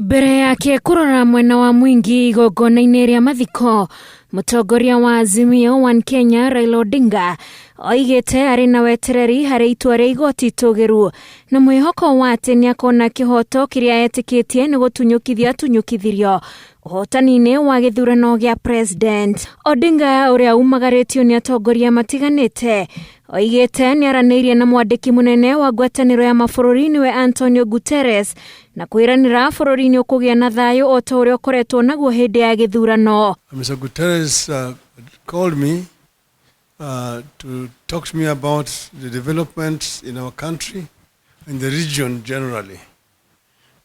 Mbere yake kurora mwena wa mwingi igongona-inĩ rĩa mathiko, mũtongoria wa Azimio One Kenya Raila Odinga oigĩte arĩ na wetereri harĩ itua rĩa igoti tũgĩru na mwĩhoko wa atĩ nĩakona kĩhoto kĩrĩa etĩkĩtie nĩ gũtunyũkithirio ũhotani-inĩ wa gĩthurano gĩa president. Odinga ũrĩa umagaritio nĩ atongoria matiganĩte oigĩte nĩaranĩirie na mwandĩki mũnene wa ngwatanĩro ya mabũrũri nĩwe Antonio Guterres na kwĩranĩra bũrũri nĩ ũkũgĩa na thayũ o ta ũrĩa ũkoretwo naguo hĩndĩ ya gĩthurano. Mr. Guterres called me to talk to me about the developments in our country and the region generally.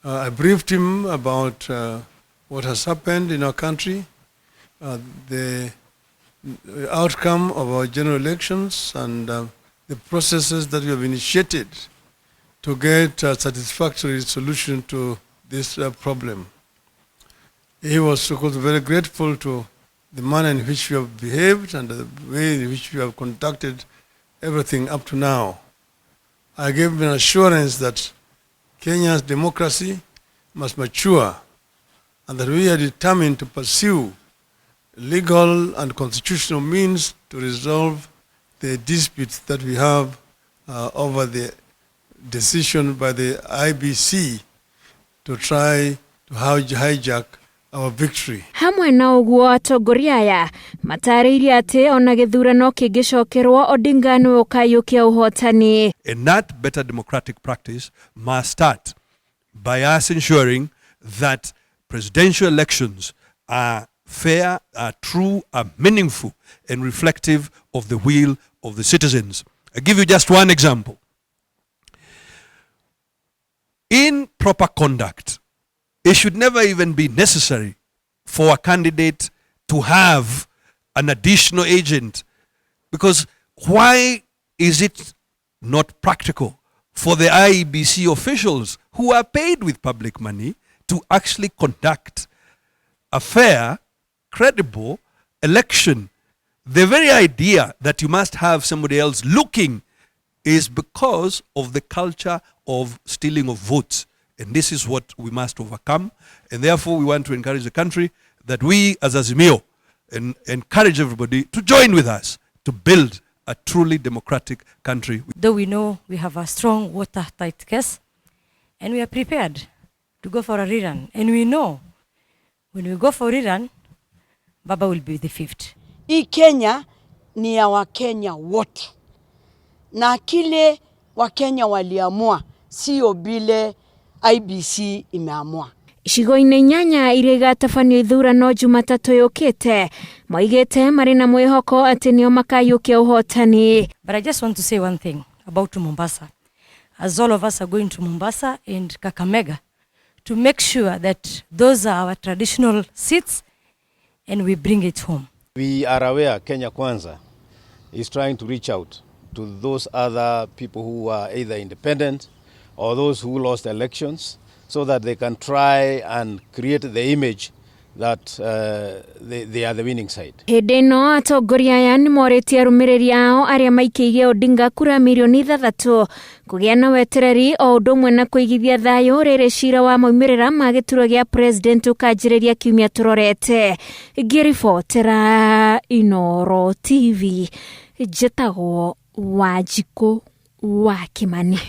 I briefed him about what has happened in our country, the outcome of our general elections and the processes that we have initiated to get a satisfactory solution to this problem. He was, of course, very grateful to the manner in which we have behaved and the way in which we have conducted everything up to now. I gave him an assurance that Kenya's democracy must mature and that we are determined to pursue legal and constitutional means to resolve the disputes that we have over the decision by the IBC to try to hijack our victory. Hamwe na ũguo atongoria aya matarĩirie atĩ ona gĩthurano kĩngĩcokerwo Odinga nĩwe ũkaiũkia ũhotani. And that better democratic practice must start by us ensuring that presidential elections are fair, are true, are meaningful, and reflective of the will of the citizens. I'll give you just one example. In proper conduct, it should never even be necessary for a candidate to have an additional agent, because why is it not practical for the IEBC officials who are paid with public money to actually conduct a fair, credible election? The very idea that you must have somebody else looking is because of the culture of stealing of votes. And this is what we must overcome. And therefore, we want to encourage the country that we as Azimio encourage everybody to join with us to build a truly democratic country. Though we know we have a strong watertight case, and we are prepared to go for a rerun. And we know when we go for rerun, Baba will be the fifth. Hii Kenya ni ya Wakenya wote. Na kile Wakenya waliamua sio bile IBC imeamua. Icigo-inĩ 8 iria igatabanio ithurano Jumatatũ yũkĩte moigĩte marĩ na mwĩhoko atĩ nĩo makaiũkia ũhotani. But I just want to say one thing about Mombasa. As all of us are going to Mombasa and Kakamega to make sure that those are our traditional seats and we bring it home. We are aware Kenya Kwanza is trying to reach out to those other people who are either independent or those who lost elections so that they can try and create the image that they are the winning side. Hĩndĩ ĩno atongoria aya nĩmorĩtie arũmĩrĩri ao arĩa maikĩirie Odinga kura milioni 3 kũgĩa na wetereri o ũndũ ũmwe na kũigithia thayũ rĩrĩ cira wa moimĩrĩra ma gĩturwa gĩa president ũkanjĩrĩria kiumia tũrorete. Ngĩribotera Inooro TV, njĩtagwo Wanjikũ wa Kimani.